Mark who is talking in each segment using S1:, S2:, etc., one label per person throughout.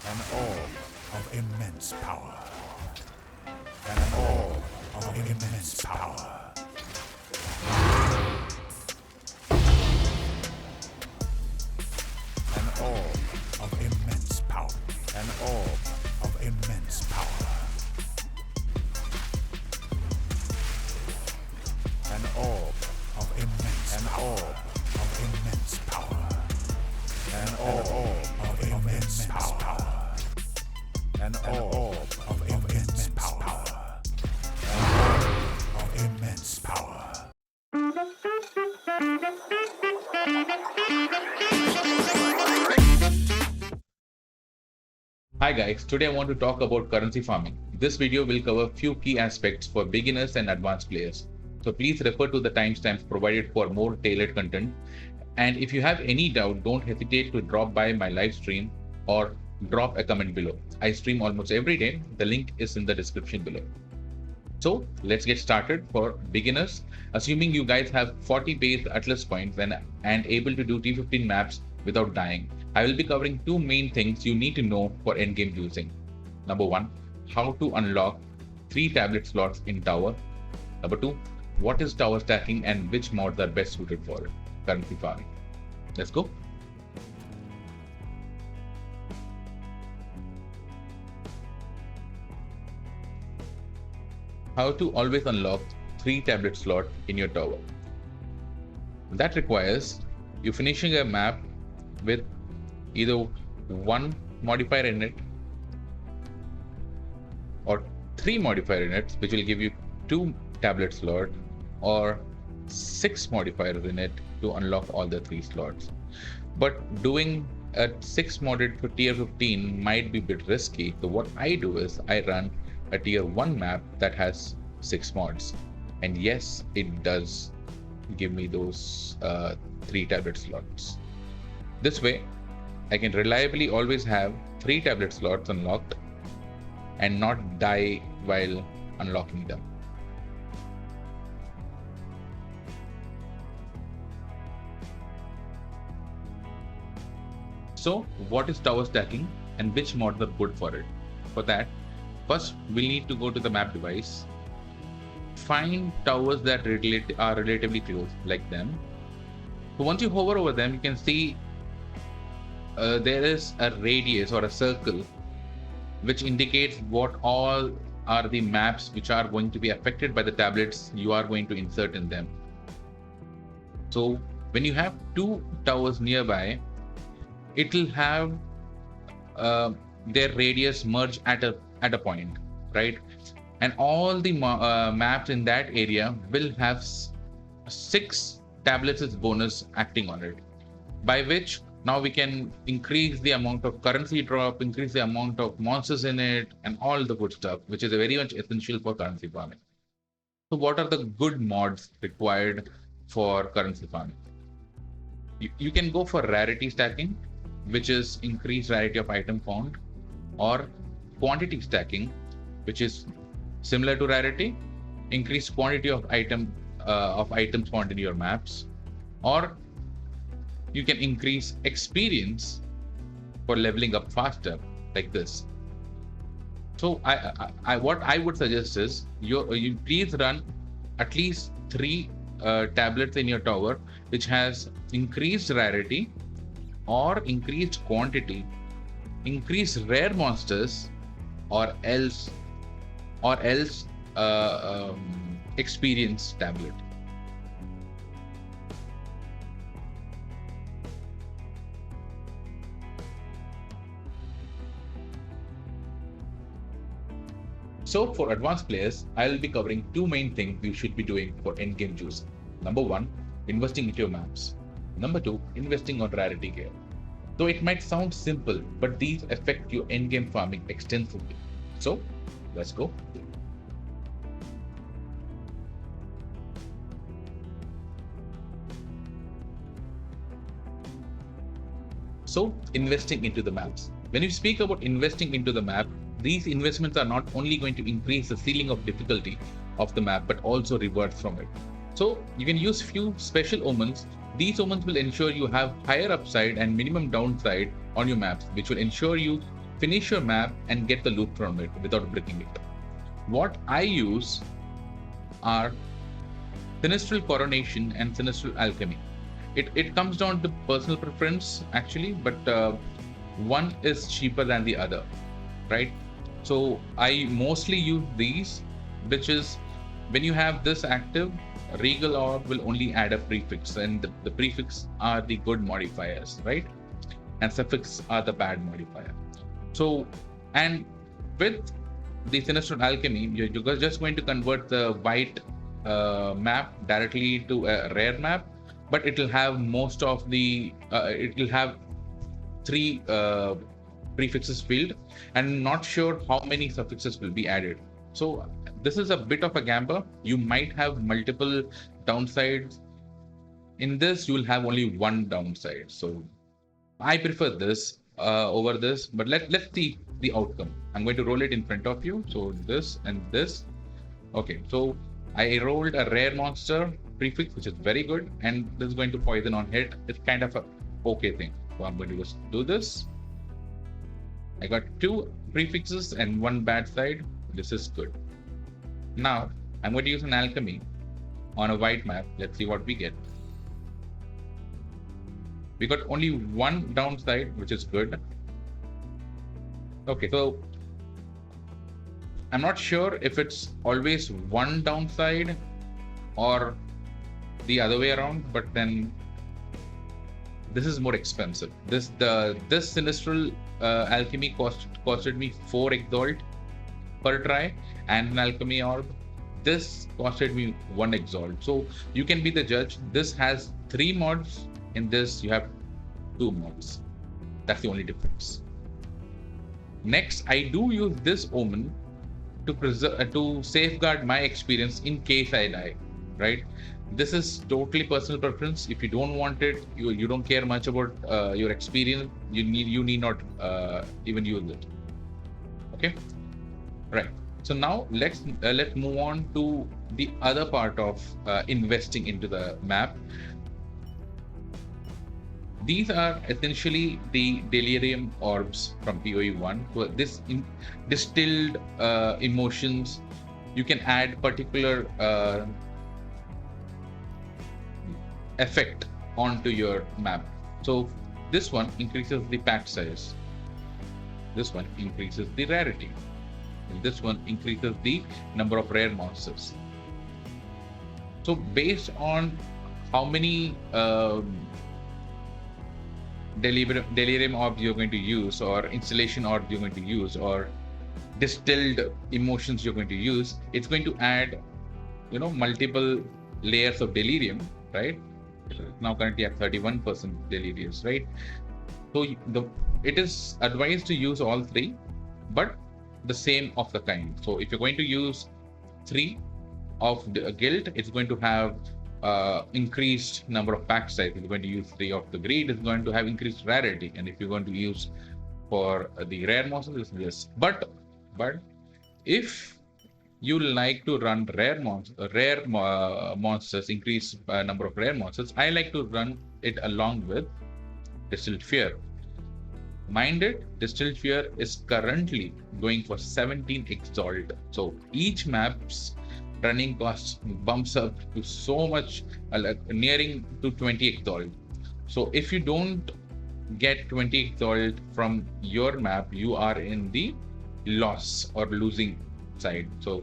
S1: An orb of immense power. An orb of immense power. An orb of immense power. An orb of immense power. An orb of immense. An orb of immense power. An orb of immense power. An orb of immense power. An orb of immense power.
S2: Hi guys, today I want to talk about currency farming. This video will cover few key aspects for beginners and advanced players. So please refer to the timestamps provided for more tailored content. And if you have any doubt, don't hesitate to drop by my live stream or drop a comment below. I stream almost every day. The link is in the description below. So let's get started. For beginners, assuming you guys have 40 base Atlas points and able to do T15 maps without dying, I will be covering two main things you need to know for endgame using. Number one, how to unlock 3 tablet slots in tower. Number two, what is tower stacking and which mods are best suited for it. Currency farming. Let's go. How to always unlock 3 tablet slot in your tower. That requires you finishing a map with either 1 modifier in it or 3 modifier in it, which will give you 2 tablet slot, or 6 modifiers in it to unlock all the 3 slots. But doing a 6 modded for tier 15 might be a bit risky. So what I do is I run a tier 1 map that has 6 mods, and yes, it does give me those 3 tablet slots. This way I can reliably always have 3 tablet slots unlocked and not die while unlocking them. So what is tower stacking and which mods are good for it? For that, first we'll need to go to the map device, find towers that are relatively close, like them. So once you hover over them, you can see there is a radius or a circle which indicates what all are the maps which are going to be affected by the tablets you are going to insert in them. So when you have 2 towers nearby, it will have their radius merge at a point, right? And all the maps in that area will have 6 tablets as bonus acting on it, by which now we can increase the amount of currency drop, increase the amount of monsters in it, and all the good stuff, which is very much essential for currency farming. So what are the good mods required for currency farming? You can go for rarity stacking, which is increased rarity of item found, or quantity stacking, which is similar to rarity, increased quantity of items found in your maps, or you can increase experience for leveling up faster, like this. So what I would suggest is you please run at least 3 tablets in your tower which has increased rarity or increased quantity, increased rare monsters, or else experience tablet. So for advanced players, I will be covering 2 main things you should be doing for endgame juice. Number 1, investing into your maps. Number 2, investing on rarity gear. Though it might sound simple, but these affect your endgame farming extensively. So let's go. So investing into the maps. When you speak about investing into the map, these investments are not only going to increase the ceiling of difficulty of the map, but also rewards from it. So you can use few special omens. These omens will ensure you have higher upside and minimum downside on your maps, which will ensure you finish your map and get the loot from it without breaking it. What I use are Sinistral Coronation and Sinistral Alchemy. It comes down to personal preference actually, but one is cheaper than the other, right? So I mostly use these, which is when you have this active, Regal Orb will only add a prefix, and the prefix are the good modifiers, right? And suffix are the bad modifier. So, and with the Sinistral Alchemy, you're just going to convert the white map directly to a rare map, but it will have most of the it will have 3 prefixes filled, and not sure how many suffixes will be added. So this is a bit of a gamble. You might have multiple downsides. In this, you will have only one downside. So I prefer this over this, but let's see the outcome. I'm going to roll it in front of you. So this and this. Okay, so I rolled a rare monster prefix, which is very good, and this is going to poison on hit. It's kind of a okay thing. So I'm going to just do this. I got 2 prefixes and 1 bad side. This is good. Now I'm going to use an alchemy on a white map. Let's see what we get. We got only 1 downside, which is good. Okay, so I'm not sure if it's always 1 downside or the other way around, but then this is more expensive. This Sinistral Alchemy costed me 4 Exalt per try, and an Alchemy Orb. This costed me 1 Exalt. So you can be the judge. This has 3 mods. In this, you have 2 mods. That's the only difference. Next, I do use this Omen to safeguard my experience in case I die, right? This is totally personal preference. If you don't want it, you don't care much about your experience, you need not even use it. Okay, right. So now let's move on to the other part of investing into the map. These are essentially the delirium orbs from POE 1. So this distilled emotions, you can add particular effect onto your map. So this one increases the pack size. This one increases the rarity. And this one increases the number of rare monsters. So based on how many delirium orbs you're going to use, or installation orbs you're going to use, or distilled emotions you're going to use, it's going to add, multiple layers of delirium, right? Now currently at 31% delirious, right? So it is advised to use all 3, but the same of the kind. So if you're going to use 3 of the guilt, it's going to have increased number of pack size. If you're going to use 3 of the greed, it's going to have increased rarity. And if you're going to use for the rare monsters, it's this. But if you like to run rare monsters, increase number of rare monsters, I like to run it along with Distilled Fear. Mind it, Distilled Fear is currently going for 17 Exalt. So each map's running cost bumps up to so much, nearing to 20 Exalt. So if you don't get 20 Exalt from your map, you are in the loss or losing side. So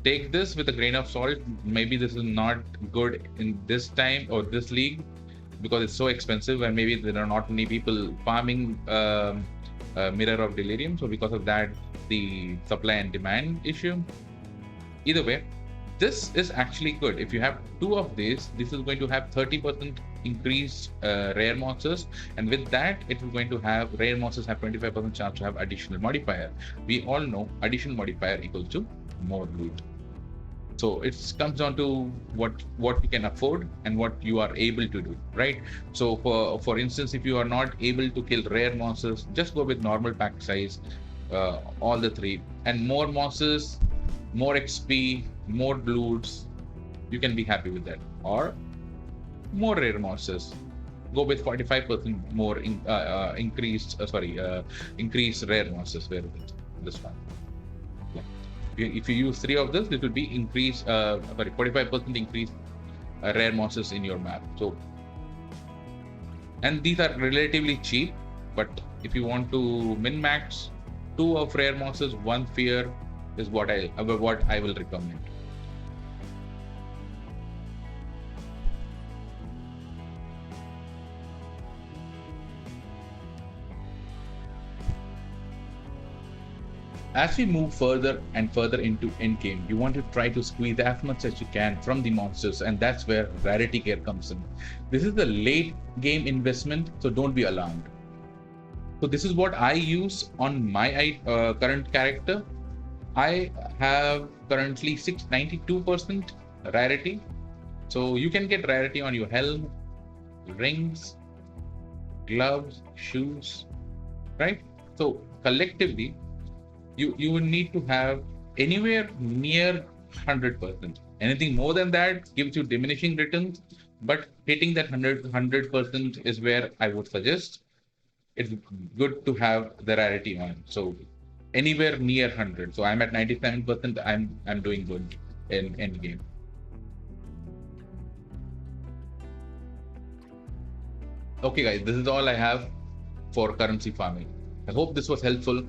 S2: take this with a grain of salt. Maybe this is not good in this time or this league because it's so expensive, and maybe there are not many people farming Mirror of Delirium. So because of that, the supply and demand issue. Either way, this is actually good. If you have 2 of these, this is going to have 30% increased rare monsters, and with that, it is going to have rare monsters have 25% chance to have additional modifier. We all know additional modifier equals to more loot. So it comes down to what you can afford and what you are able to do, right? So for instance, if you are not able to kill rare monsters, just go with normal pack size, all the 3, and more monsters, more XP, more loots, you can be happy with that. Or more rare monsters, go with 45% more increased rare monsters with this one. Yeah. If you use 3 of this, it will be 45% increased rare monsters in your map. So, and these are relatively cheap, but if you want to min-max 2 of rare monsters, 1 fear is what I will recommend. As we move further and further into Endgame, you want to try to squeeze as much as you can from the monsters, and that's where Rarity gear comes in. This is the late game investment, so don't be alarmed. So this is what I use on my current character. I have currently 692% Rarity. So you can get Rarity on your helm, rings, gloves, shoes, right? So collectively, you would need to have anywhere near 100%. Anything more than that gives you diminishing returns, but hitting that 100% is where I would suggest it's good to have the Rarity on. So anywhere near 100. So I'm at 97%. I'm doing good in Endgame. Okay, guys, this is all I have for currency farming. I hope this was helpful.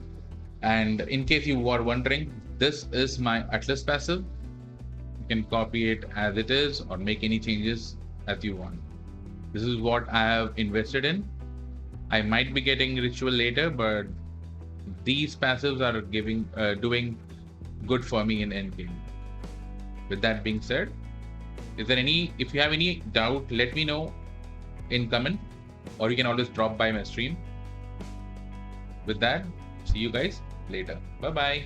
S2: And in case you are wondering, this is my Atlas passive. You can copy it as it is or make any changes as you want. This is what I have invested in. I might be getting ritual later, but these passives are doing good for me in endgame. With that being said, if you have any doubt, let me know in comment, or you can always drop by my stream. With that, see you guys later. Bye bye.